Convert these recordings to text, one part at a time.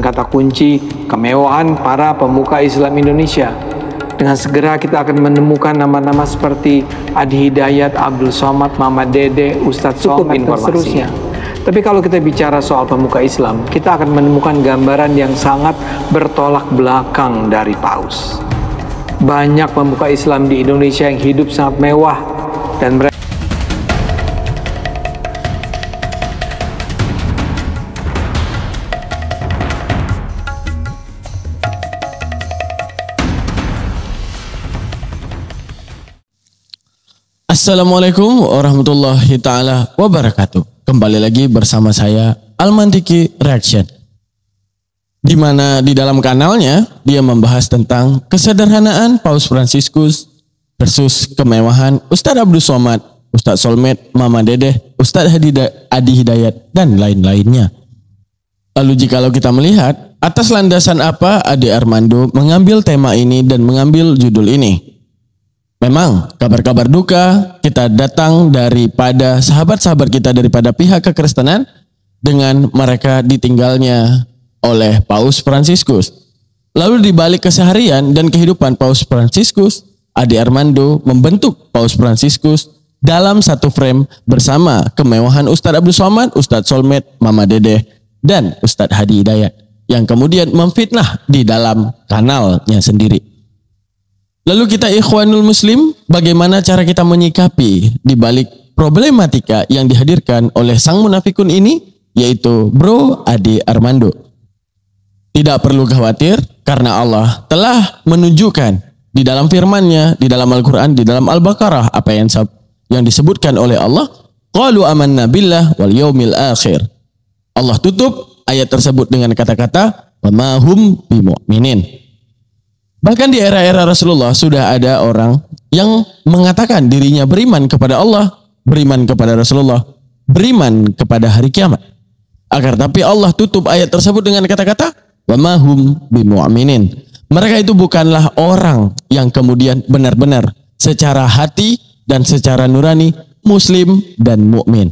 kata kunci kemewahan para pemuka Islam Indonesia. Dengan segera kita akan menemukan nama-nama seperti Adi Hidayat, Abdul Somad, Mama Dede, Ustadz Somad, dan seterusnya. Tapi kalau kita bicara soal pemuka Islam, kita akan menemukan gambaran yang sangat bertolak belakang dari Paus. Banyak pemuka Islam di Indonesia yang hidup sangat mewah dan mereka Assalamualaikum warahmatullahi ta'ala wabarakatuh. Kembali lagi bersama saya Almantiki Reaction, di mana di dalam kanalnya dia membahas tentang kesederhanaan Paus Fransiskus versus kemewahan Ustadz Abdul Somad, Ustadz Solmed, Mama Dedeh, Ustadz Adi Hidayat, dan lain-lainnya. Lalu jikalau kita melihat atas landasan apa Ade Armando mengambil tema ini dan mengambil judul ini? Memang kabar-kabar duka kita datang daripada sahabat-sahabat kita daripada pihak kekristenan dengan mereka ditinggalnya oleh Paus Fransiskus. Lalu di balik keseharian dan kehidupan Paus Fransiskus, Ade Armando membentuk Paus Fransiskus dalam satu frame bersama kemewahan Ustadz Abdul Somad, Ustadz Solmed, Mama Dedeh, dan Ustadz Adi Hidayat yang kemudian memfitnah di dalam kanalnya sendiri. Lalu kita ikhwanul muslim, bagaimana cara kita menyikapi di balik problematika yang dihadirkan oleh sang munafikun ini, yaitu Bro Ade Armando. Tidak perlu khawatir karena Allah telah menunjukkan di dalam firman-Nya, di dalam Al-Quran, di dalam Al-Baqarah, apa yang disebutkan oleh Allah, qalu amanna billah wal yaumil akhir. Allah tutup ayat tersebut dengan kata-kata wa ma hum bimu'minin. Bahkan di era-era Rasulullah sudah ada orang yang mengatakan dirinya beriman kepada Allah, beriman kepada Rasulullah, beriman kepada hari kiamat. Agar tapi Allah tutup ayat tersebut dengan kata-kata wa ma hum bimu'minin. Mereka itu bukanlah orang yang kemudian benar-benar secara hati dan secara nurani muslim dan mukmin.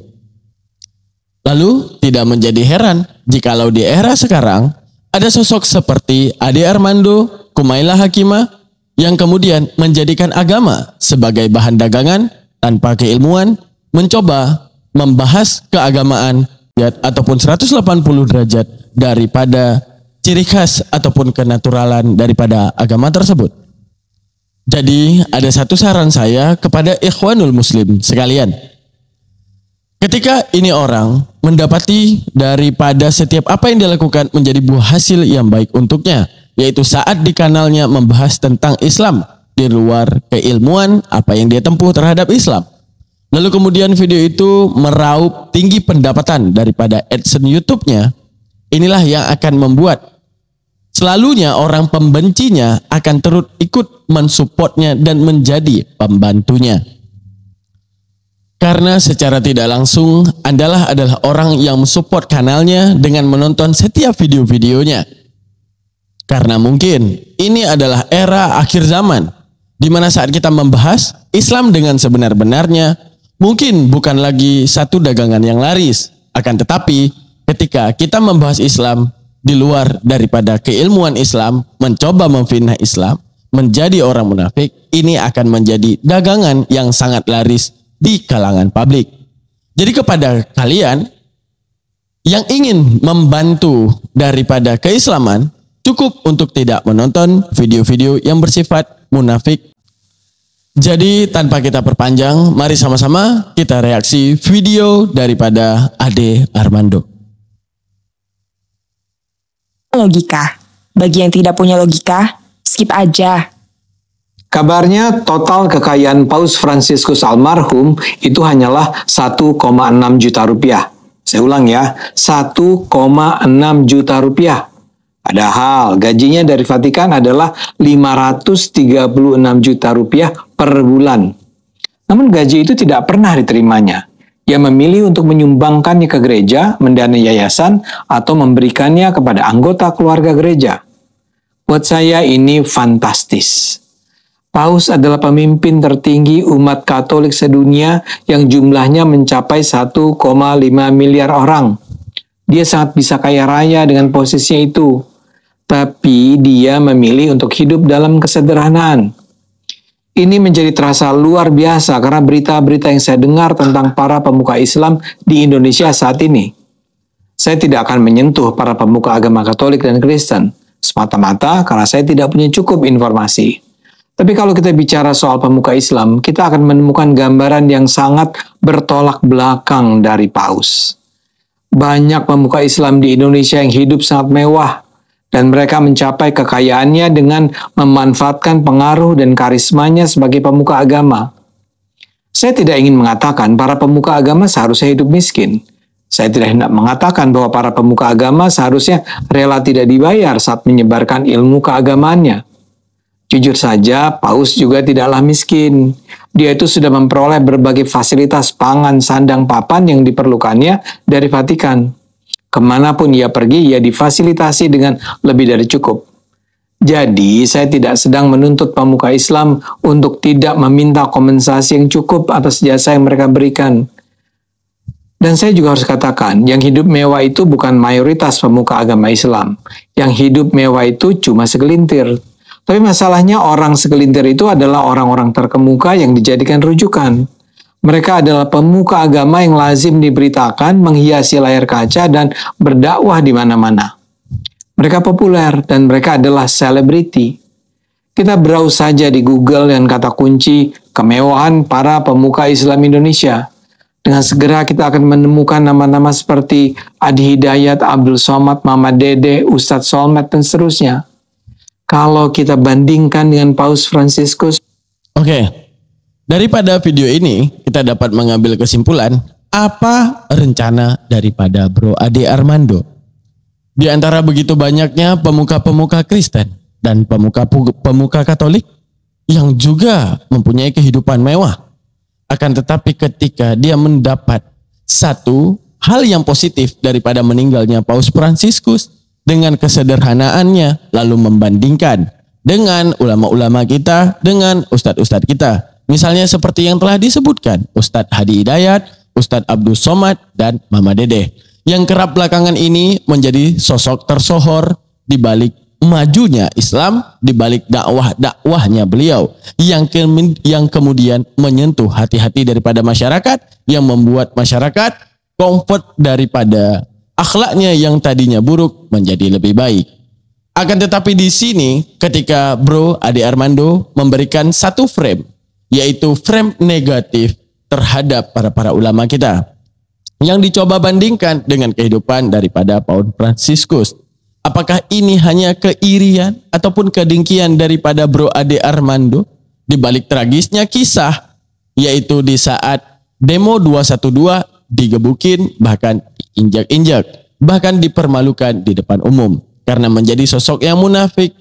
Lalu tidak menjadi heran jikalau di era sekarang ada sosok seperti Ade Armando, Kumaila Hakimah yang kemudian menjadikan agama sebagai bahan dagangan tanpa keilmuan, mencoba membahas keagamaan ataupun 180 derajat daripada ciri khas ataupun kenaturalan daripada agama tersebut. Jadi ada satu saran saya kepada ikhwanul muslim sekalian. Ketika ini orang mendapati daripada setiap apa yang dilakukan menjadi buah hasil yang baik untuknya, yaitu saat di kanalnya membahas tentang Islam di luar keilmuan apa yang dia tempuh terhadap Islam. Lalu kemudian video itu meraup tinggi pendapatan daripada AdSense YouTube-nya. Inilah yang akan membuat selalunya orang pembencinya akan terus ikut mensupportnya dan menjadi pembantunya. Karena secara tidak langsung adalah orang yang mensupport kanalnya dengan menonton setiap video-videonya. Karena mungkin ini adalah era akhir zaman, di mana saat kita membahas Islam dengan sebenar-benarnya, mungkin bukan lagi satu dagangan yang laris. Akan tetapi, ketika kita membahas Islam di luar daripada keilmuan Islam, mencoba memfitnah Islam, menjadi orang munafik, ini akan menjadi dagangan yang sangat laris di kalangan publik. Jadi kepada kalian yang ingin membantu daripada keislaman, cukup untuk tidak menonton video-video yang bersifat munafik. Jadi tanpa kita perpanjang, mari sama-sama kita reaksi video daripada Ade Armando. Logika. Bagi yang tidak punya logika, skip aja. Kabarnya total kekayaan Paus Fransiskus almarhum itu hanyalah 1,6 juta rupiah. Saya ulang ya, 1,6 juta rupiah. Padahal gajinya dari Vatikan adalah 536 juta rupiah per bulan. Namun gaji itu tidak pernah diterimanya. Ia memilih untuk menyumbangkannya ke gereja, mendanai yayasan, atau memberikannya kepada anggota keluarga gereja. Buat saya ini fantastis. Paus adalah pemimpin tertinggi umat Katolik sedunia yang jumlahnya mencapai 1,5 miliar orang. Dia sangat bisa kaya raya dengan posisinya itu. Tapi dia memilih untuk hidup dalam kesederhanaan. Ini menjadi terasa luar biasa karena berita-berita yang saya dengar tentang para pemuka Islam di Indonesia saat ini. Saya tidak akan menyentuh para pemuka agama Katolik dan Kristen, semata-mata karena saya tidak punya cukup informasi. Tapi kalau kita bicara soal pemuka Islam, kita akan menemukan gambaran yang sangat bertolak belakang dari Paus. Banyak pemuka Islam di Indonesia yang hidup sangat mewah, dan mereka mencapai kekayaannya dengan memanfaatkan pengaruh dan karismanya sebagai pemuka agama. Saya tidak ingin mengatakan para pemuka agama seharusnya hidup miskin. Saya tidak hendak mengatakan bahwa para pemuka agama seharusnya rela tidak dibayar saat menyebarkan ilmu keagamaannya. Jujur saja, Paus juga tidaklah miskin. Dia itu sudah memperoleh berbagai fasilitas pangan, sandang, papan yang diperlukannya dari Vatikan. Kemanapun ia pergi, ia difasilitasi dengan lebih dari cukup. Jadi, saya tidak sedang menuntut pemuka Islam untuk tidak meminta kompensasi yang cukup atas jasa yang mereka berikan. Dan saya juga harus katakan, yang hidup mewah itu bukan mayoritas pemuka agama Islam. Yang hidup mewah itu cuma segelintir. Tapi masalahnya orang segelintir itu adalah orang-orang terkemuka yang dijadikan rujukan. Mereka adalah pemuka agama yang lazim diberitakan, menghiasi layar kaca, dan berdakwah di mana-mana. Mereka populer dan mereka adalah selebriti. Kita browse saja di Google dengan kata kunci kemewahan para pemuka Islam Indonesia. Dengan segera kita akan menemukan nama-nama seperti Adi Hidayat, Abdul Somad, Mama Dede, Ustadz Solmed, dan seterusnya. Kalau kita bandingkan dengan Paus Fransiskus. Oke, daripada video ini kita dapat mengambil kesimpulan apa rencana daripada Bro Ade Armando. Di antara begitu banyaknya pemuka-pemuka Kristen dan pemuka Katolik yang juga mempunyai kehidupan mewah. Akan tetapi ketika dia mendapat satu hal yang positif daripada meninggalnya Paus Fransiskus dengan kesederhanaannya, lalu membandingkan dengan ulama-ulama kita, dengan ustadz-ustadz kita. Misalnya seperti yang telah disebutkan, Ustadz Hadi Hidayat, Ustadz Abdul Somad, dan Mama Dede. Yang kerap belakangan ini menjadi sosok tersohor di balik majunya Islam, di balik dakwahnya beliau yang kemudian menyentuh hati-hati daripada masyarakat, yang membuat masyarakat comfort daripada akhlaknya yang tadinya buruk menjadi lebih baik. Akan tetapi di sini ketika Bro Ade Armando memberikan satu frame, yaitu frame negatif terhadap para ulama kita, yang dicoba bandingkan dengan kehidupan daripada Paus Fransiskus. Apakah ini hanya keirian ataupun kedengkian daripada Bro Ade Armando di balik tragisnya kisah, yaitu di saat demo 212 digebukin, bahkan diinjak-injak, bahkan dipermalukan di depan umum karena menjadi sosok yang munafik,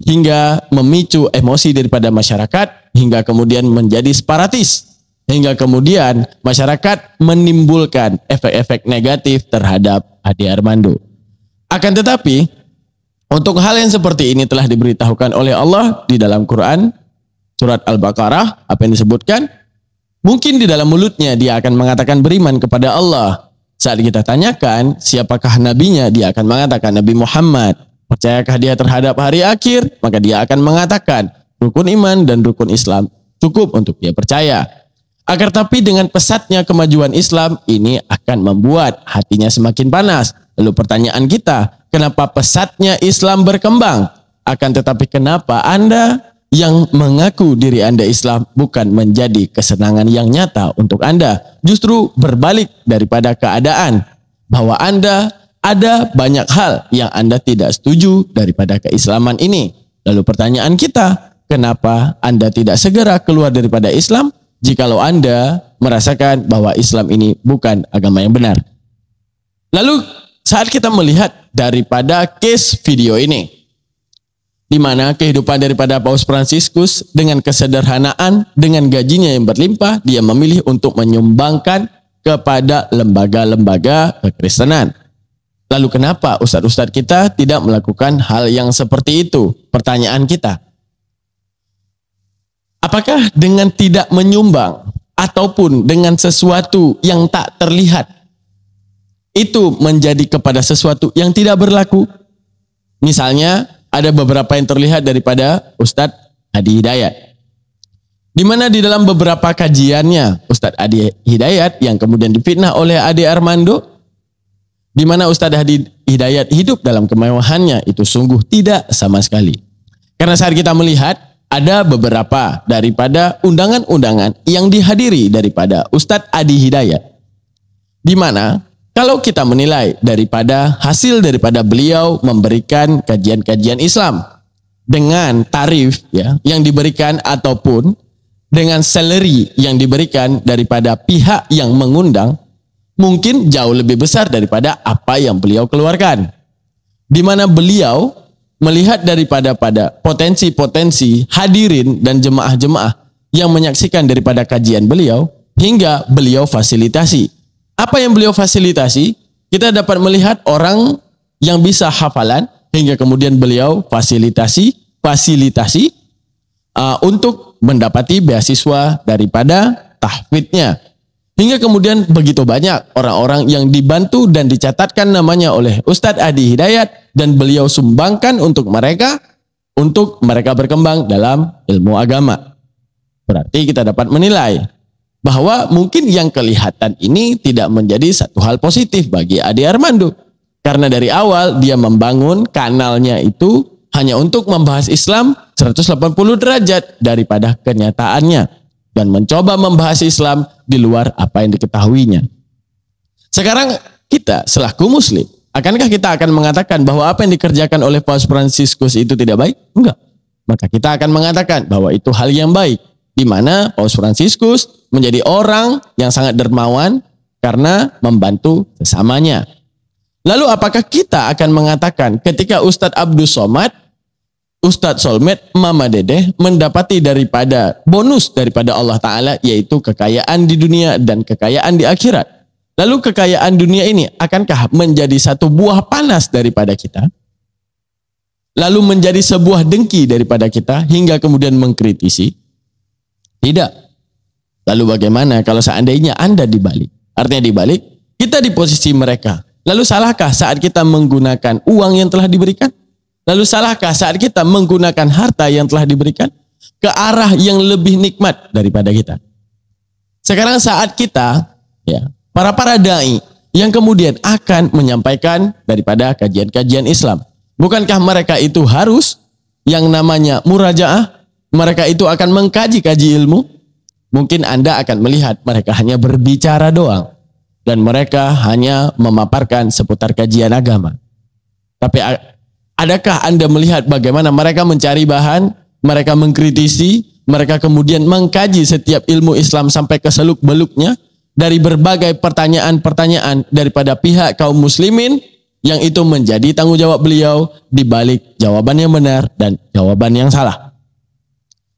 hingga memicu emosi daripada masyarakat, hingga kemudian menjadi separatis, hingga kemudian masyarakat menimbulkan efek-efek negatif terhadap Ade Armando. Akan tetapi, untuk hal yang seperti ini telah diberitahukan oleh Allah di dalam Quran, surat Al-Baqarah, apa yang disebutkan? Mungkin di dalam mulutnya dia akan mengatakan beriman kepada Allah. Saat kita tanyakan siapakah nabinya, dia akan mengatakan Nabi Muhammad. Percayakah dia terhadap hari akhir? Maka dia akan mengatakan rukun iman dan rukun Islam cukup untuk dia percaya. Akan tetapi dengan pesatnya kemajuan Islam ini akan membuat hatinya semakin panas. Lalu pertanyaan kita, kenapa pesatnya Islam berkembang? Akan tetapi kenapa Anda yang mengaku diri Anda Islam bukan menjadi kesenangan yang nyata untuk Anda? Justru berbalik daripada keadaan bahwa Anda ada banyak hal yang Anda tidak setuju daripada keislaman ini. Lalu pertanyaan kita, kenapa Anda tidak segera keluar daripada Islam jikalau Anda merasakan bahwa Islam ini bukan agama yang benar? Lalu saat kita melihat daripada case video ini, di mana kehidupan daripada Paus Fransiskus dengan kesederhanaan, dengan gajinya yang berlimpah, dia memilih untuk menyumbangkan kepada lembaga-lembaga kekristenan. Lalu kenapa ustadz-ustadz kita tidak melakukan hal yang seperti itu? Pertanyaan kita. Apakah dengan tidak menyumbang ataupun dengan sesuatu yang tak terlihat, itu menjadi kepada sesuatu yang tidak berlaku. Misalnya ada beberapa yang terlihat daripada Ustadz Adi Hidayat, di mana di dalam beberapa kajiannya Ustadz Adi Hidayat yang kemudian difitnah oleh Ade Armando, di mana Ustadz Adi Hidayat hidup dalam kemewahannya, itu sungguh tidak sama sekali. Karena saat kita melihat ada beberapa daripada undangan-undangan yang dihadiri daripada Ustadz Adi Hidayat, di mana kalau kita menilai daripada hasil daripada beliau memberikan kajian-kajian Islam dengan tarif ya yang diberikan ataupun dengan salary yang diberikan daripada pihak yang mengundang, mungkin jauh lebih besar daripada apa yang beliau keluarkan. Di mana beliau melihat daripada potensi-potensi hadirin dan jemaah-jemaah yang menyaksikan daripada kajian beliau, hingga beliau fasilitasi. Apa yang beliau fasilitasi? Kita dapat melihat orang yang bisa hafalan, hingga kemudian beliau fasilitasi untuk mendapati beasiswa daripada tahfidnya. Hingga kemudian begitu banyak orang-orang yang dibantu dan dicatatkan namanya oleh Ustadz Adi Hidayat, dan beliau sumbangkan untuk mereka berkembang dalam ilmu agama. Berarti kita dapat menilai bahwa mungkin yang kelihatan ini tidak menjadi satu hal positif bagi Ade Armando. Karena dari awal dia membangun kanalnya itu hanya untuk membahas Islam 180 derajat daripada kenyataannya, dan mencoba membahas Islam di luar apa yang diketahuinya. Sekarang kita selaku muslim, akankah kita akan mengatakan bahwa apa yang dikerjakan oleh Paus Fransiskus itu tidak baik? Enggak. Maka kita akan mengatakan bahwa itu hal yang baik, di mana Paus Fransiskus menjadi orang yang sangat dermawan karena membantu sesamanya. Lalu apakah kita akan mengatakan ketika Ustadz Abdul Somad, Ustadz Solmed, Mama Dedeh mendapati daripada bonus daripada Allah Ta'ala, yaitu kekayaan di dunia dan kekayaan di akhirat, lalu kekayaan dunia ini akankah menjadi satu buah panas daripada kita? Lalu menjadi sebuah dengki daripada kita hingga kemudian mengkritisi? Tidak. Lalu bagaimana kalau seandainya Anda dibalik? Artinya dibalik, kita di posisi mereka. Lalu salahkah saat kita menggunakan uang yang telah diberikan? Lalu salahkah saat kita menggunakan harta yang telah diberikan ke arah yang lebih nikmat daripada kita? Sekarang saat kita, ya, para dai yang kemudian akan menyampaikan daripada kajian-kajian Islam, bukankah mereka itu harus yang namanya murajaah? Mereka itu akan mengkaji-kaji ilmu. Mungkin Anda akan melihat mereka hanya berbicara doang, dan mereka hanya memaparkan seputar kajian agama. Tapi adakah Anda melihat bagaimana mereka mencari bahan, mereka mengkritisi, mereka kemudian mengkaji setiap ilmu Islam sampai ke seluk-beluknya dari berbagai pertanyaan-pertanyaan daripada pihak kaum muslimin, yang itu menjadi tanggung jawab beliau di balik jawaban yang benar dan jawaban yang salah.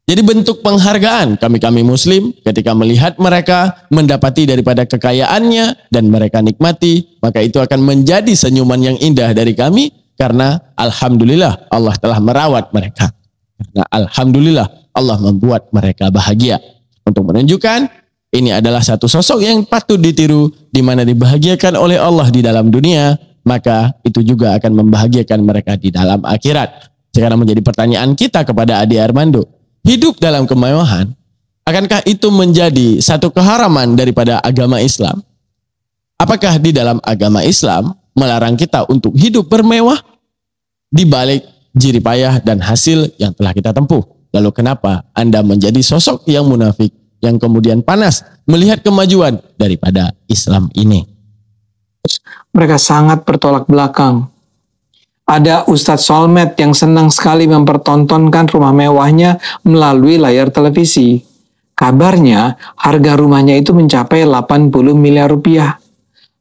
Jadi bentuk penghargaan kami muslim ketika melihat mereka mendapati daripada kekayaannya dan mereka nikmati, maka itu akan menjadi senyuman yang indah dari kami, karena alhamdulillah Allah telah merawat mereka. Karena alhamdulillah Allah membuat mereka bahagia. Untuk menunjukkan ini adalah satu sosok yang patut ditiru, di mana dibahagiakan oleh Allah di dalam dunia, maka itu juga akan membahagiakan mereka di dalam akhirat. Sekarang menjadi pertanyaan kita kepada Ade Armando. Hidup dalam kemewahan, akankah itu menjadi satu keharaman daripada agama Islam? Apakah di dalam agama Islam melarang kita untuk hidup bermewah di balik jerih payah dan hasil yang telah kita tempuh? Lalu kenapa Anda menjadi sosok yang munafik, yang kemudian panas melihat kemajuan daripada Islam ini? Mereka sangat bertolak belakang. Ada Ustadz Solmed yang senang sekali mempertontonkan rumah mewahnya melalui layar televisi. Kabarnya harga rumahnya itu mencapai 80 miliar rupiah.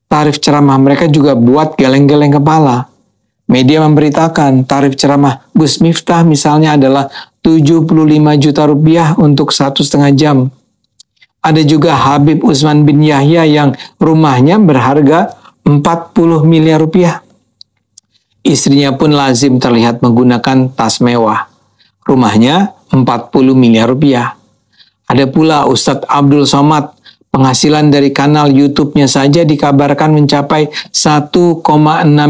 Tarif ceramah mereka juga buat geleng-geleng kepala. Media memberitakan tarif ceramah Gus Miftah misalnya adalah 75 juta rupiah untuk 1,5 jam. Ada juga Habib Utsman bin Yahya yang rumahnya berharga 40 miliar rupiah. Istrinya pun lazim terlihat menggunakan tas mewah. Rumahnya 40 miliar rupiah. Ada pula Ustadz Abdul Somad, Penghasilan dari kanal YouTube-nya saja dikabarkan mencapai 1,6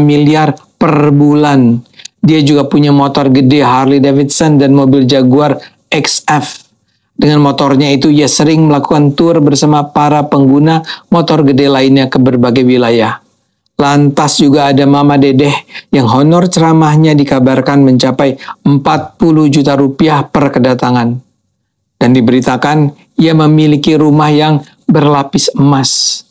miliar per bulan. Dia juga punya motor gede Harley Davidson dan mobil Jaguar XF. Dengan motornya itu ia sering melakukan tur bersama para pengguna motor gede lainnya ke berbagai wilayah. Lantas juga ada Mama Dedeh yang honor ceramahnya dikabarkan mencapai 40 juta rupiah per kedatangan. Dan diberitakan ia memiliki rumah yang berlapis emas.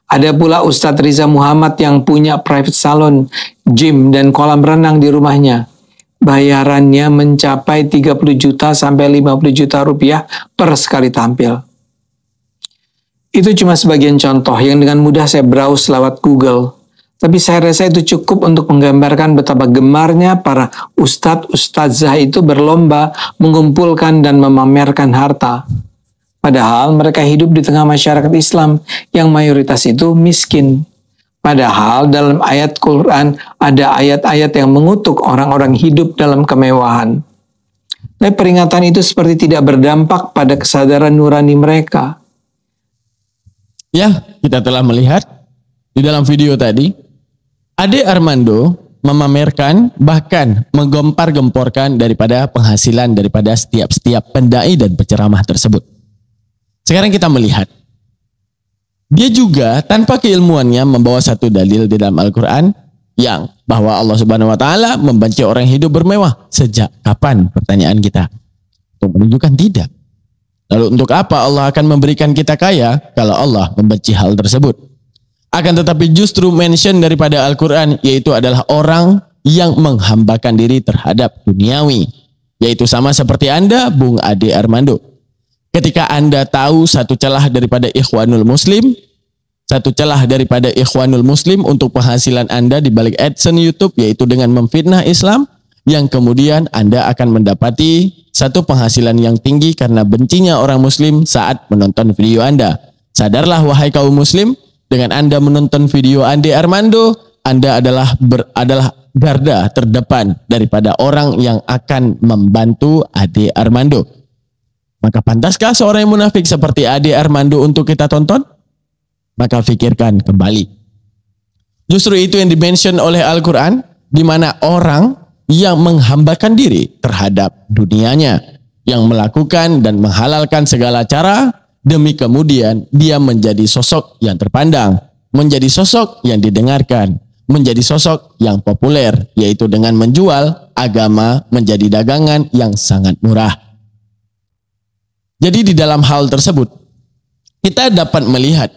Ada pula Ustadz Riza Muhammad yang punya private salon, gym, dan kolam renang di rumahnya. Bayarannya mencapai 30 juta sampai 50 juta rupiah per sekali tampil. Itu cuma sebagian contoh yang dengan mudah saya browse lewat Google. Tapi saya rasa itu cukup untuk menggambarkan betapa gemarnya para ustadz-ustadzah itu berlomba mengumpulkan dan memamerkan harta. Padahal mereka hidup di tengah masyarakat Islam yang mayoritas itu miskin. Padahal dalam ayat Quran ada ayat-ayat yang mengutuk orang-orang hidup dalam kemewahan. Tapi peringatan itu seperti tidak berdampak pada kesadaran nurani mereka. Ya, kita telah melihat di dalam video tadi, Ade Armando memamerkan bahkan menggempar-gemporkan daripada penghasilan daripada setiap pendai dan penceramah tersebut. Sekarang kita melihat, dia juga tanpa keilmuannya membawa satu dalil di dalam Al-Quran yang bahwa Allah Subhanahu Wa Taala membenci orang yang hidup bermewah. Sejak kapan? Pertanyaan kita. Untuk menunjukkan tidak. Lalu untuk apa Allah akan memberikan kita kaya kalau Allah membenci hal tersebut? Akan tetapi justru mention daripada Al-Quran yaitu adalah orang yang menghambakan diri terhadap duniawi. Yaitu sama seperti Anda, Bung Ade Armando. Ketika Anda tahu satu celah daripada Ikhwanul Muslim, satu celah daripada Ikhwanul Muslim untuk penghasilan Anda di balik AdSense YouTube yaitu dengan memfitnah Islam, yang kemudian Anda akan mendapati satu penghasilan yang tinggi karena bencinya orang Muslim saat menonton video Anda. Sadarlah wahai kaum Muslim, dengan Anda menonton video Ade Armando, Anda adalah garda terdepan daripada orang yang akan membantu Ade Armando. Maka pantaskah seorang yang munafik seperti Ade Armando untuk kita tonton? Maka fikirkan kembali. Justru itu yang dimention oleh Al-Quran, di mana orang yang menghambakan diri terhadap dunianya, yang melakukan dan menghalalkan segala cara, demi kemudian dia menjadi sosok yang terpandang, menjadi sosok yang didengarkan, menjadi sosok yang populer, yaitu dengan menjual agama menjadi dagangan yang sangat murah. Jadi di dalam hal tersebut, kita dapat melihat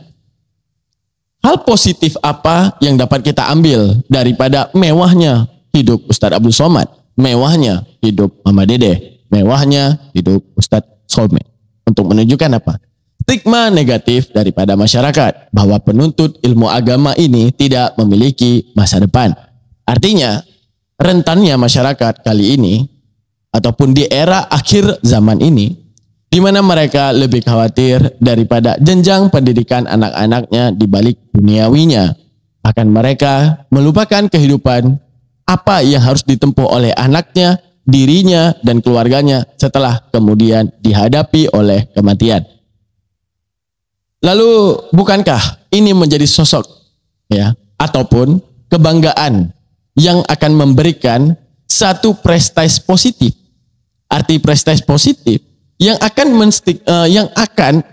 hal positif apa yang dapat kita ambil daripada mewahnya hidup Ustadz Abdul Somad, mewahnya hidup Mama Dedeh, mewahnya hidup Ustadz Solmed. Untuk menunjukkan apa? Stigma negatif daripada masyarakat bahwa penuntut ilmu agama ini tidak memiliki masa depan. Artinya, rentannya masyarakat kali ini ataupun di era akhir zaman ini, di mana mereka lebih khawatir daripada jenjang pendidikan anak-anaknya di balik duniawinya. Akan mereka melupakan kehidupan apa yang harus ditempuh oleh anaknya, dirinya, dan keluarganya setelah kemudian dihadapi oleh kematian. Lalu bukankah ini menjadi sosok ya ataupun kebanggaan yang akan memberikan satu prestasi positif. Arti prestasi positif yang akan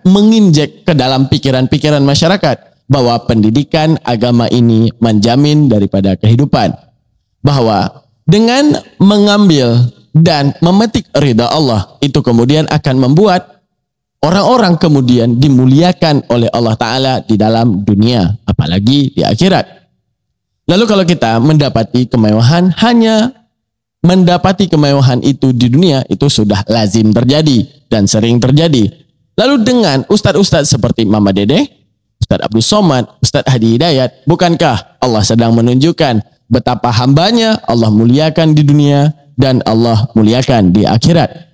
menginjek ke dalam pikiran-pikiran masyarakat bahwa pendidikan agama ini menjamin daripada kehidupan. Bahwa dengan mengambil dan memetik ridha Allah itu kemudian akan membuat orang-orang kemudian dimuliakan oleh Allah Ta'ala di dalam dunia, apalagi di akhirat. Lalu kalau kita mendapati kemewahan, hanya mendapati kemewahan itu di dunia, itu sudah lazim terjadi dan sering terjadi. Lalu dengan ustadz-ustadz seperti Mama Dedeh, Ustadz Abdul Somad, Ustadz Hadi Hidayat, bukankah Allah sedang menunjukkan betapa hambanya Allah muliakan di dunia dan Allah muliakan di akhirat?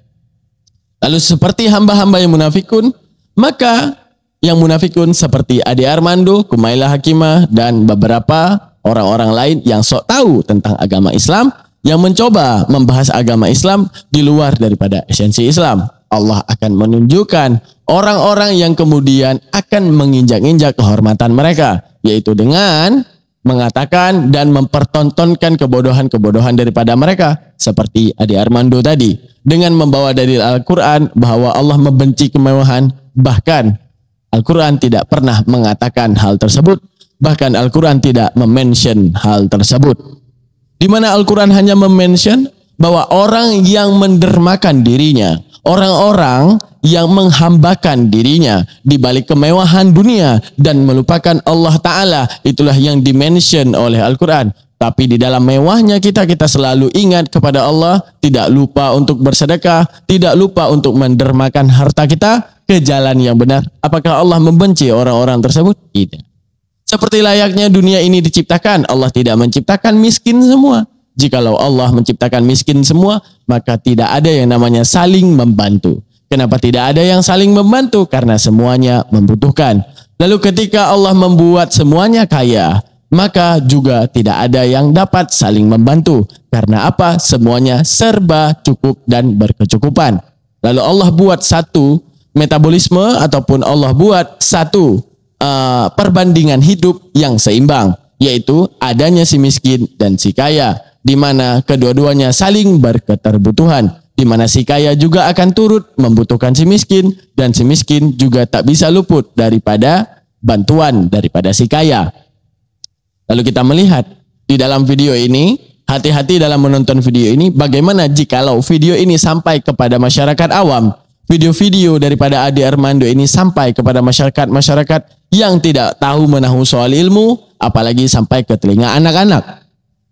Lalu seperti hamba-hamba yang munafikun, maka yang munafikun seperti Ade Armando, Kumaila Hakimah, dan beberapa orang-orang lain yang sok tahu tentang agama Islam, yang mencoba membahas agama Islam di luar daripada esensi Islam. Allah akan menunjukkan orang-orang yang kemudian akan menginjak-injak kehormatan mereka, yaitu dengan mengatakan dan mempertontonkan kebodohan-kebodohan daripada mereka, seperti Ade Armando tadi, dengan membawa dalil Al-Quran bahwa Allah membenci kemewahan. Bahkan Al-Quran tidak pernah mengatakan hal tersebut, bahkan Al-Quran tidak mention hal tersebut, di mana Al-Quran hanya mention bahwa orang yang mendermakan dirinya, orang-orang yang menghambakan dirinya di balik kemewahan dunia dan melupakan Allah Ta'ala, itulah yang dimention oleh Al-Quran. Tapi di dalam mewahnya kita selalu ingat kepada Allah, tidak lupa untuk bersedekah, tidak lupa untuk mendermakan harta kita ke jalan yang benar. Apakah Allah membenci orang-orang tersebut? Tidak. Seperti layaknya dunia ini diciptakan, Allah tidak menciptakan miskin semua. Jikalau Allah menciptakan miskin semua, maka tidak ada yang namanya saling membantu. Kenapa tidak ada yang saling membantu? Karena semuanya membutuhkan. Lalu ketika Allah membuat semuanya kaya, maka juga tidak ada yang dapat saling membantu. Karena apa? Semuanya serba cukup dan berkecukupan. Lalu Allah buat satu metabolisme ataupun Allah buat satu perbandingan hidup yang seimbang, yaitu adanya si miskin dan si kaya, di mana kedua-duanya saling berketerbutuhan, di mana si kaya juga akan turut membutuhkan si miskin, dan si miskin juga tak bisa luput daripada bantuan daripada si kaya. Lalu kita melihat di dalam video ini, hati-hati dalam menonton video ini, bagaimana jikalau video ini sampai kepada masyarakat awam, video-video daripada Ade Armando ini sampai kepada masyarakat-masyarakat yang tidak tahu menahu soal ilmu, apalagi sampai ke telinga anak-anak.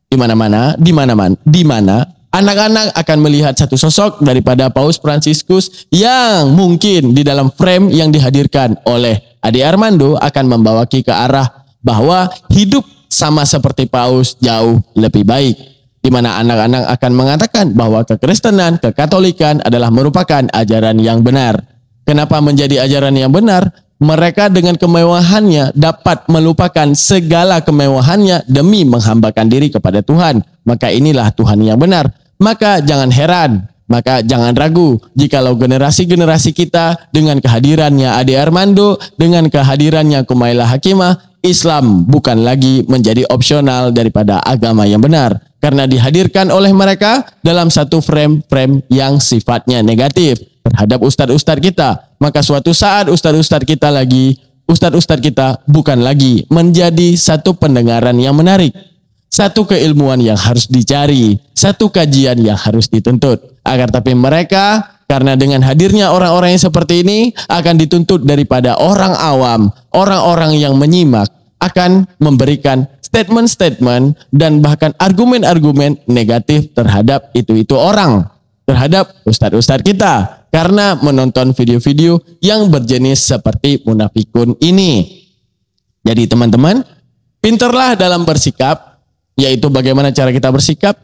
Di mana anak-anak akan melihat satu sosok daripada Paus Fransiskus yang mungkin di dalam frame yang dihadirkan oleh Ade Armando akan membawa ke arah bahwa hidup sama seperti Paus jauh lebih baik. Di mana anak-anak akan mengatakan bahwa kekristenan, kekatolikan adalah merupakan ajaran yang benar. Kenapa menjadi ajaran yang benar? Mereka dengan kemewahannya dapat melupakan segala kemewahannya demi menghambakan diri kepada Tuhan. Maka inilah Tuhan yang benar. Maka jangan heran, maka jangan ragu jikalau generasi-generasi kita dengan kehadirannya Ade Armando, dengan kehadirannya Kumaila Hakimah, Islam bukan lagi menjadi opsional daripada agama yang benar. Karena dihadirkan oleh mereka dalam satu frame yang sifatnya negatif terhadap ustadz-ustadz kita. Maka suatu saat ustadz-ustadz kita bukan lagi menjadi satu pendengaran yang menarik, satu keilmuan yang harus dicari, satu kajian yang harus dituntut. Agar tapi mereka, karena dengan hadirnya orang-orang yang seperti ini, akan dituntut daripada orang awam, orang-orang yang menyimak, akan memberikan statement-statement dan bahkan argumen-argumen negatif terhadap itu orang, terhadap ustadz-ustadz kita, karena menonton video-video yang berjenis seperti munafikun ini. Jadi teman-teman, pinterlah dalam bersikap, yaitu bagaimana cara kita bersikap.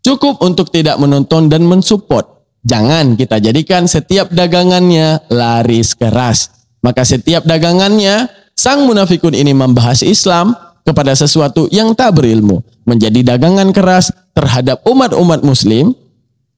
Cukup untuk tidak menonton dan mensupport. Jangan kita jadikan setiap dagangannya laris keras. Maka setiap dagangannya, sang munafikun ini membahas Islam kepada sesuatu yang tak berilmu, menjadi dagangan keras terhadap umat-umat muslim,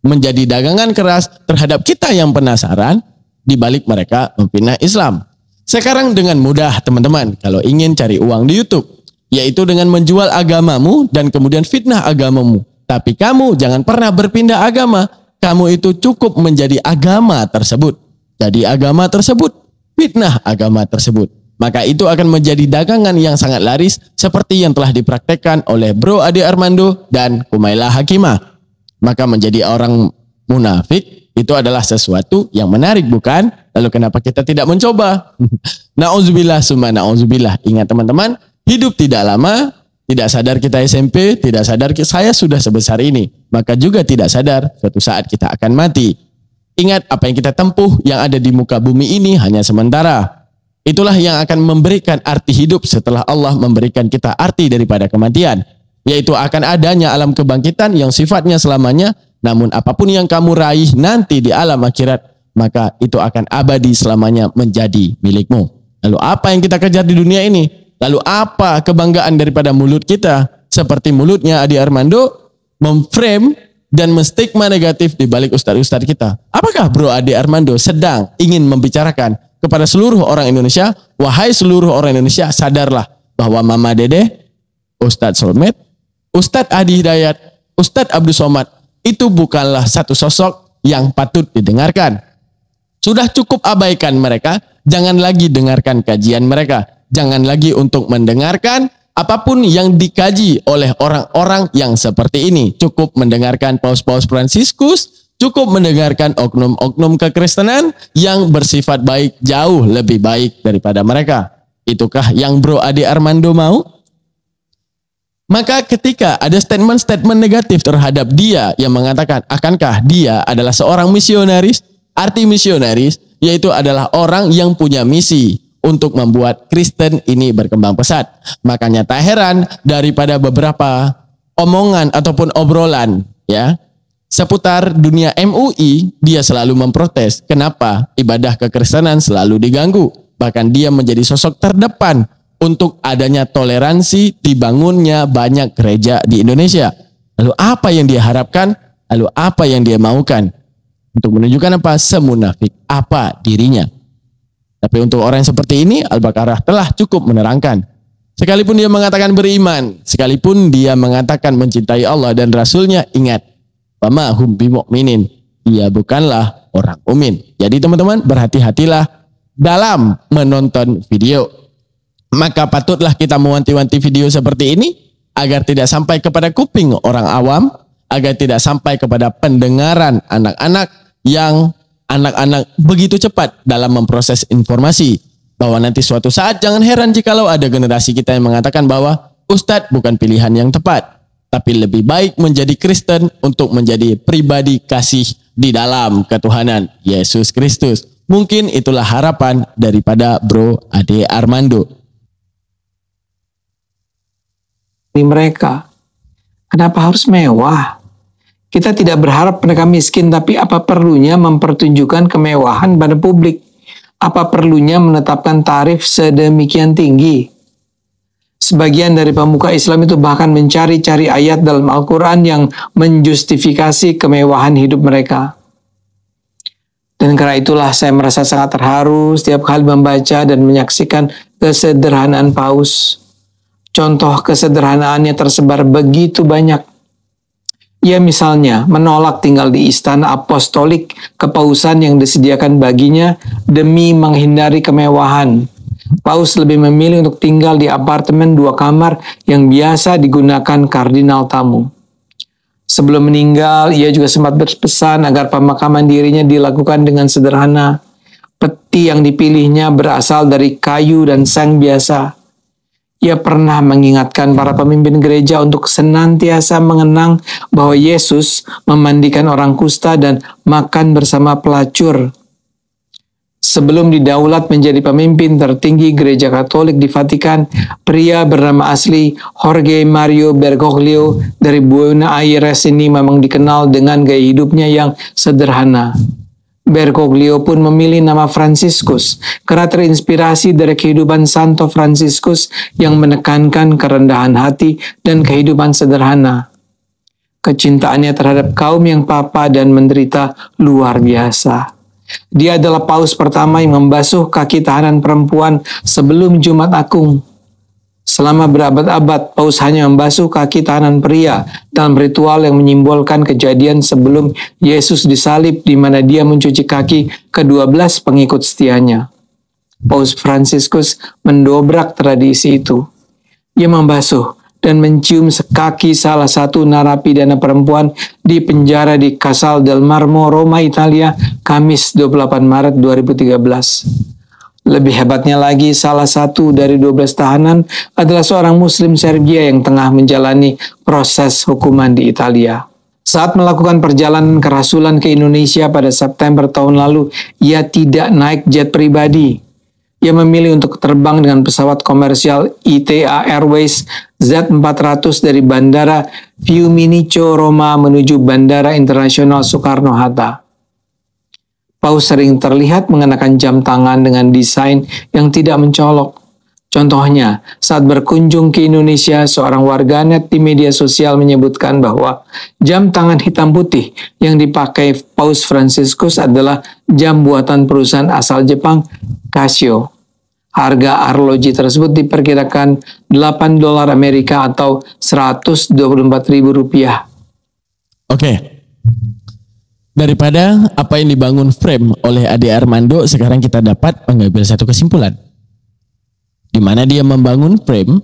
menjadi dagangan keras terhadap kita yang penasaran, di balik mereka memfitnah Islam. Sekarang dengan mudah teman-teman, kalau ingin cari uang di YouTube, yaitu dengan menjual agamamu dan kemudian fitnah agamamu. Tapi kamu jangan pernah berpindah agama. Kamu itu cukup menjadi agama tersebut. Jadi agama tersebut, fitnah agama tersebut. Maka itu akan menjadi dagangan yang sangat laris seperti yang telah dipraktekkan oleh Bro Ade Armando dan Kumaila Hakimah. Maka menjadi orang munafik itu adalah sesuatu yang menarik, bukan? Lalu kenapa kita tidak mencoba? Na'udzubillah summa na'udzubillah. Ingat teman-teman, hidup tidak lama, tidak sadar kita SMP, tidak sadar saya sudah sebesar ini. Maka juga tidak sadar suatu saat kita akan mati. Ingat apa yang kita tempuh yang ada di muka bumi ini hanya sementara. Itulah yang akan memberikan arti hidup setelah Allah memberikan kita arti daripada kematian. Yaitu akan adanya alam kebangkitan yang sifatnya selamanya, namun apapun yang kamu raih nanti di alam akhirat, maka itu akan abadi selamanya menjadi milikmu. Lalu apa yang kita kejar di dunia ini? Lalu apa kebanggaan daripada mulut kita? Seperti mulutnya Ade Armando memframe dan menstigma negatif di balik ustadz-ustadz kita. Apakah Bro Ade Armando sedang ingin membicarakan kepada seluruh orang Indonesia, wahai seluruh orang Indonesia, sadarlah bahwa Mama Dede, Ustadz Solmed, Ustadz Adi Hidayat, Ustadz Abdul Somad itu bukanlah satu sosok yang patut didengarkan. Sudah cukup abaikan mereka, jangan lagi dengarkan kajian mereka. Jangan lagi untuk mendengarkan apapun yang dikaji oleh orang-orang yang seperti ini. Cukup mendengarkan Paus-Paus Fransiskus, cukup mendengarkan oknum-oknum kekristenan yang bersifat baik, jauh lebih baik daripada mereka. Itukah yang Bro Ade Armando mau? Maka ketika ada statement-statement negatif terhadap dia yang mengatakan akankah dia adalah seorang misionaris, arti misionaris yaitu adalah orang yang punya misi untuk membuat Kristen ini berkembang pesat. Makanya tak heran daripada beberapa omongan ataupun obrolan ya seputar dunia MUI, dia selalu memprotes kenapa ibadah kekristenan selalu diganggu. Bahkan dia menjadi sosok terdepan untuk adanya toleransi dibangunnya banyak gereja di Indonesia. Lalu apa yang dia harapkan? Lalu apa yang dia maukan? Untuk menunjukkan apa? Semunafik apa dirinya. Tapi untuk orang yang seperti ini, Al-Baqarah telah cukup menerangkan. Sekalipun dia mengatakan beriman, sekalipun dia mengatakan mencintai Allah dan Rasulnya, ingat, wama hum bimu'minin, dia bukanlah orang mukmin. Jadi teman-teman, berhati-hatilah dalam menonton video. Maka patutlah kita mewanti-wanti video seperti ini agar tidak sampai kepada kuping orang awam, agar tidak sampai kepada pendengaran anak-anak yang anak-anak begitu cepat dalam memproses informasi. Bahwa nanti suatu saat jangan heran jikalau ada generasi kita yang mengatakan bahwa Ustadz bukan pilihan yang tepat, tapi lebih baik menjadi Kristen untuk menjadi pribadi kasih di dalam ketuhanan Yesus Kristus. Mungkin itulah harapan daripada Bro Ade Armando. Mereka, kenapa harus mewah? Kita tidak berharap mereka miskin, tapi apa perlunya mempertunjukkan kemewahan pada publik? Apa perlunya menetapkan tarif sedemikian tinggi? Sebagian dari pemuka Islam itu bahkan mencari-cari ayat dalam Al-Quran yang menjustifikasi kemewahan hidup mereka. Dan karena itulah saya merasa sangat terharu setiap kali membaca dan menyaksikan kesederhanaan Paus. Contoh kesederhanaannya tersebar begitu banyak. Ia misalnya menolak tinggal di istana apostolik kepausan yang disediakan baginya demi menghindari kemewahan. Paus lebih memilih untuk tinggal di apartemen 2 kamar yang biasa digunakan kardinal tamu. Sebelum meninggal, ia juga sempat berpesan agar pemakaman dirinya dilakukan dengan sederhana. Peti yang dipilihnya berasal dari kayu dan seng biasa. Ia pernah mengingatkan para pemimpin gereja untuk senantiasa mengenang bahwa Yesus memandikan orang kusta dan makan bersama pelacur. Sebelum didaulat menjadi pemimpin tertinggi gereja Katolik di Vatikan, pria bernama asli Jorge Mario Bergoglio dari Buenos Aires ini memang dikenal dengan gaya hidupnya yang sederhana. Bergoglio pun memilih nama Fransiskus karena terinspirasi dari kehidupan Santo Fransiskus yang menekankan kerendahan hati dan kehidupan sederhana. Kecintaannya terhadap kaum yang papa dan menderita luar biasa. Dia adalah paus pertama yang membasuh kaki tahanan perempuan sebelum Jumat Agung. Selama berabad-abad, paus hanya membasuh kaki tahanan pria dalam ritual yang menyimbolkan kejadian sebelum Yesus disalib di mana dia mencuci kaki ke-12 pengikut setianya. Paus Fransiskus mendobrak tradisi itu. Ia membasuh dan mencium sekaki salah satu narapidana perempuan di penjara di Casal del Marmo, Roma, Italia, Kamis 28 Maret 2013. Lebih hebatnya lagi, salah satu dari 12 tahanan adalah seorang Muslim Serbia yang tengah menjalani proses hukuman di Italia. Saat melakukan perjalanan kerasulan ke Indonesia pada September tahun lalu, ia tidak naik jet pribadi. Ia memilih untuk terbang dengan pesawat komersial ITA Airways Z400 dari Bandara Fiumicino, Roma menuju Bandara Internasional Soekarno-Hatta. Paus sering terlihat mengenakan jam tangan dengan desain yang tidak mencolok. Contohnya, saat berkunjung ke Indonesia, seorang warganet di media sosial menyebutkan bahwa jam tangan hitam putih yang dipakai Paus Fransiskus adalah jam buatan perusahaan asal Jepang, Casio. Harga arloji tersebut diperkirakan $8 Amerika atau Rp124.000. Oke. Daripada apa yang dibangun frame oleh Ade Armando, sekarang kita dapat mengambil satu kesimpulan. Di mana dia membangun frame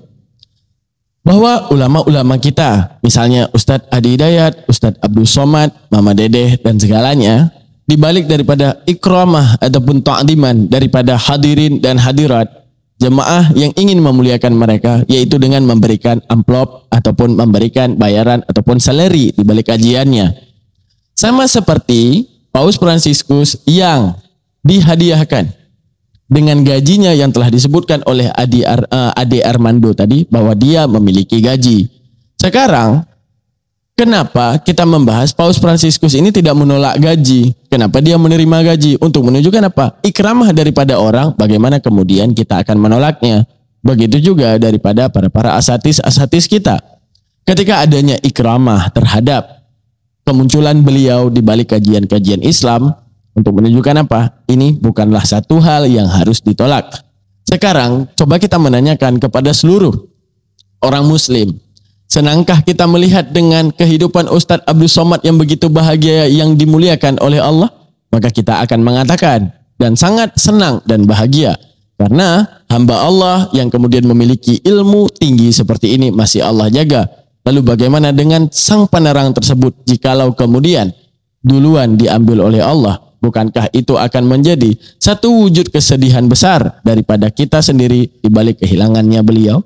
bahwa ulama-ulama kita, misalnya Ustadz Adi Hidayat, Ustadz Abdul Somad, Mama Dedeh, dan segalanya, dibalik daripada ikramah ataupun ta'diman daripada hadirin dan hadirat, jemaah yang ingin memuliakan mereka, yaitu dengan memberikan amplop ataupun memberikan bayaran ataupun salary di balik kajiannya. Sama seperti Paus Fransiskus yang dihadiahkan dengan gajinya yang telah disebutkan oleh Ade Armando tadi, bahwa dia memiliki gaji. Sekarang, kenapa kita membahas Paus Fransiskus ini tidak menolak gaji? Kenapa dia menerima gaji? Untuk menunjukkan apa? Ikramah daripada orang, bagaimana kemudian kita akan menolaknya? Begitu juga daripada para asatis kita. Ketika adanya ikramah terhadap kemunculan beliau di balik kajian-kajian Islam, untuk menunjukkan apa? Ini bukanlah satu hal yang harus ditolak. Sekarang, coba kita menanyakan kepada seluruh orang muslim, senangkah kita melihat dengan kehidupan Ustadz Abdul Somad yang begitu bahagia, yang dimuliakan oleh Allah? Maka kita akan mengatakan, dan sangat senang dan bahagia, karena hamba Allah yang kemudian memiliki ilmu tinggi seperti ini masih Allah jaga. Lalu bagaimana dengan sang penerang tersebut jikalau kemudian duluan diambil oleh Allah? Bukankah itu akan menjadi satu wujud kesedihan besar daripada kita sendiri di balik kehilangannya beliau?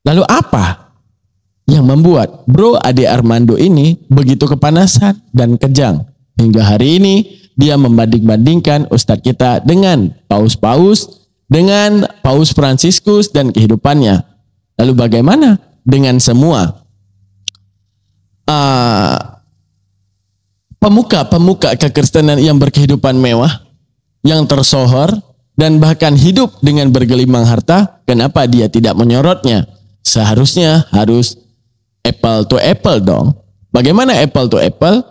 Lalu apa yang membuat Bro Ade Armando ini begitu kepanasan dan kejang? Hingga hari ini dia membanding-bandingkan Ustadz kita dengan paus-paus, dengan Paus Fransiskus dan kehidupannya. Lalu bagaimana dengan semua pemuka-pemuka kekristenan yang berkehidupan mewah, yang tersohor, dan bahkan hidup dengan bergelimang harta? Kenapa dia tidak menyorotnya? Seharusnya harus apple to apple dong. Bagaimana apple to apple?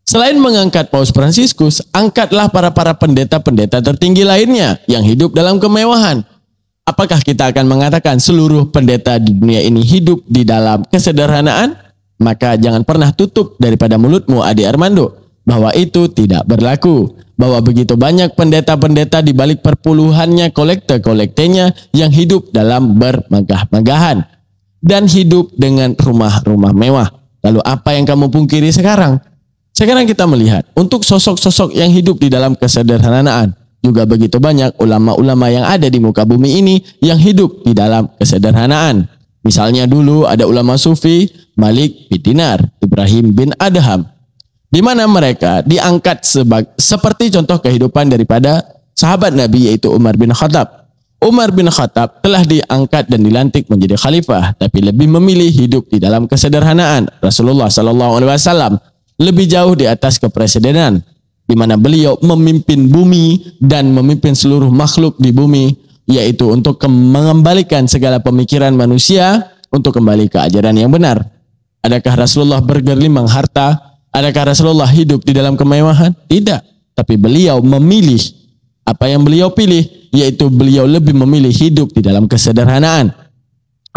Selain mengangkat Paus Fransiskus, angkatlah para pendeta-pendeta tertinggi lainnya yang hidup dalam kemewahan. Apakah kita akan mengatakan seluruh pendeta di dunia ini hidup di dalam kesederhanaan? Maka jangan pernah tutup daripada mulutmu, Ade Armando, bahwa itu tidak berlaku. Bahwa begitu banyak pendeta-pendeta di balik perpuluhannya, kolekte-kolektenya yang hidup dalam bermegah-megahan dan hidup dengan rumah-rumah mewah. Lalu apa yang kamu pungkiri sekarang? Sekarang kita melihat untuk sosok-sosok yang hidup di dalam kesederhanaan. Juga begitu banyak ulama-ulama yang ada di muka bumi ini yang hidup di dalam kesederhanaan. Misalnya dulu ada ulama sufi Malik bin Dinar, Ibrahim bin Adham, di mana mereka diangkat seperti contoh kehidupan daripada sahabat Nabi, yaitu Umar bin Khattab. Umar bin Khattab telah diangkat dan dilantik menjadi khalifah, tapi lebih memilih hidup di dalam kesederhanaan. Rasulullah SAW lebih jauh di atas kepresidenan, di mana beliau memimpin bumi dan memimpin seluruh makhluk di bumi, yaitu untuk mengembalikan segala pemikiran manusia untuk kembali ke ajaran yang benar. Adakah Rasulullah bergelimang harta? Adakah Rasulullah hidup di dalam kemewahan? Tidak. Tapi beliau memilih apa yang beliau pilih, yaitu beliau lebih memilih hidup di dalam kesederhanaan.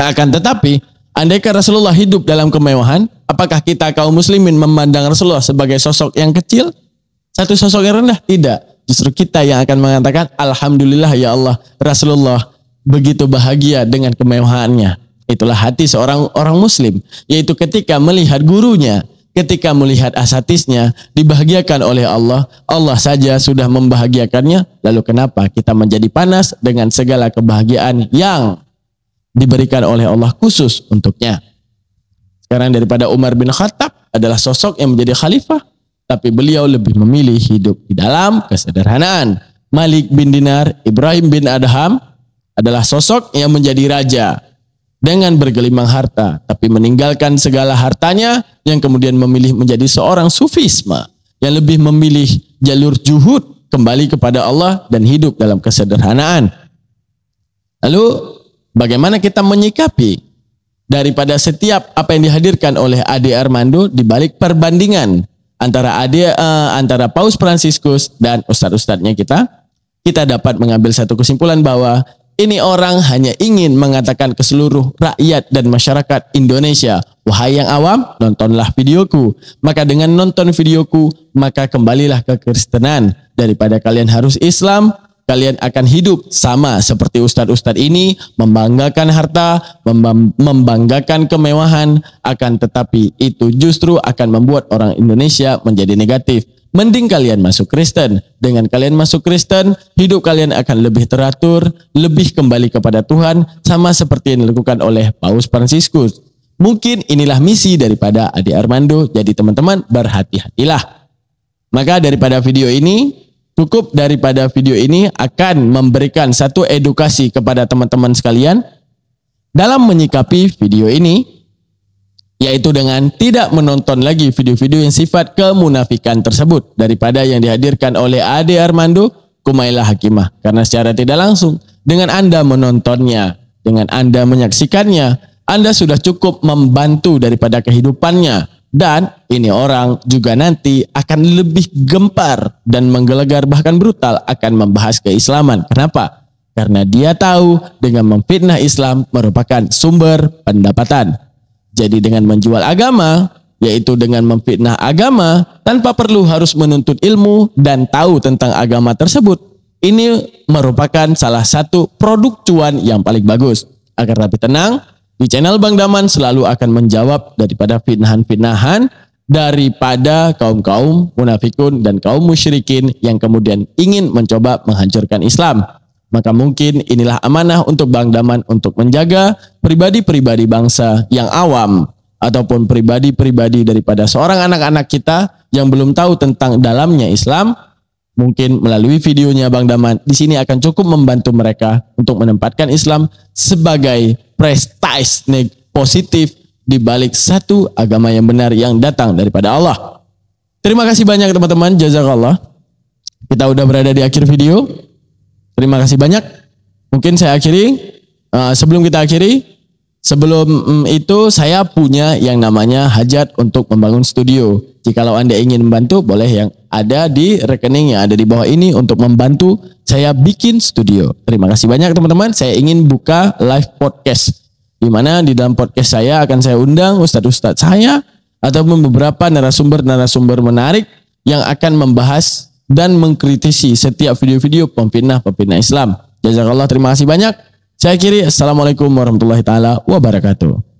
Akan tetapi, andaikan Rasulullah hidup dalam kemewahan, apakah kita kaum muslimin memandang Rasulullah sebagai sosok yang kecil? Satu sosok yang rendah? Tidak. Justru kita yang akan mengatakan, Alhamdulillah ya Allah, Rasulullah begitu bahagia dengan kemewahannya. Itulah hati seorang orang muslim, yaitu ketika melihat gurunya, ketika melihat asatisnya dibahagiakan oleh Allah, Allah saja sudah membahagiakannya. Lalu kenapa kita menjadi panas dengan segala kebahagiaan yang diberikan oleh Allah khusus untuknya? Sekarang daripada Umar bin Khattab adalah sosok yang menjadi khalifah, tapi beliau lebih memilih hidup di dalam kesederhanaan. Malik bin Dinar, Ibrahim bin Adham adalah sosok yang menjadi raja dengan bergelimang harta, tapi meninggalkan segala hartanya, yang kemudian memilih menjadi seorang sufisme, yang lebih memilih jalur juhud kembali kepada Allah dan hidup dalam kesederhanaan. Lalu bagaimana kita menyikapi daripada setiap apa yang dihadirkan oleh Ade Armando di balik perbandingan antara Paus Fransiskus dan ustadz-ustadznya kita dapat mengambil satu kesimpulan bahwa ini orang hanya ingin mengatakan ke seluruh rakyat dan masyarakat Indonesia, wahai yang awam, nontonlah videoku. Maka dengan nonton videoku, maka kembalilah ke Kristenan. Daripada kalian harus Islam, kalian akan hidup sama seperti ustadz-ustadz ini, membanggakan harta, membanggakan kemewahan, akan tetapi itu justru akan membuat orang Indonesia menjadi negatif. Mending kalian masuk Kristen. Dengan kalian masuk Kristen, hidup kalian akan lebih teratur, lebih kembali kepada Tuhan, sama seperti yang dilakukan oleh Paus Fransiskus. Mungkin inilah misi daripada Ade Armando, jadi teman-teman berhati-hatilah. Maka daripada video ini akan memberikan satu edukasi kepada teman-teman sekalian dalam menyikapi video ini, yaitu dengan tidak menonton lagi video-video yang sifat kemunafikan tersebut daripada yang dihadirkan oleh Ade Armando, Kumailah Hakimah. Karena secara tidak langsung, dengan Anda menontonnya, dengan Anda menyaksikannya, Anda sudah cukup membantu daripada kehidupannya. Dan ini orang juga nanti akan lebih gempar dan menggelegar bahkan brutal akan membahas keislaman. Kenapa? Karena dia tahu dengan memfitnah Islam merupakan sumber pendapatan. Jadi dengan menjual agama, yaitu dengan memfitnah agama, tanpa perlu harus menuntut ilmu dan tahu tentang agama tersebut, ini merupakan salah satu produk cuan yang paling bagus. Agar tapi tenang, di channel Bang Daman selalu akan menjawab daripada fitnahan-fitnahan daripada kaum-kaum munafikun dan kaum musyrikin yang kemudian ingin mencoba menghancurkan Islam. Maka mungkin inilah amanah untuk Bang Daman untuk menjaga pribadi-pribadi bangsa yang awam ataupun pribadi-pribadi daripada seorang anak-anak kita yang belum tahu tentang dalamnya Islam. Mungkin melalui videonya Bang Daman di sini akan cukup membantu mereka untuk menempatkan Islam sebagai prestige positif di balik satu agama yang benar yang datang daripada Allah. Terima kasih banyak teman-teman, jazakallah. Kita udah berada di akhir video. Terima kasih banyak. Mungkin saya akhiri. Sebelum kita akhiri, sebelum itu saya punya yang namanya hajat untuk membangun studio. Jikalau Anda ingin membantu, boleh yang ada di rekening yang ada di bawah ini untuk membantu saya bikin studio. Terima kasih banyak teman-teman. Saya ingin buka live podcast, di mana di dalam podcast saya akan saya undang ustadz-ustadz saya ataupun beberapa narasumber-narasumber menarik yang akan membahas dan mengkritisi setiap video-video pemfitnah Islam. Jazakallah, terima kasih banyak. Saya akhiri. Assalamualaikum warahmatullahi taala wabarakatuh.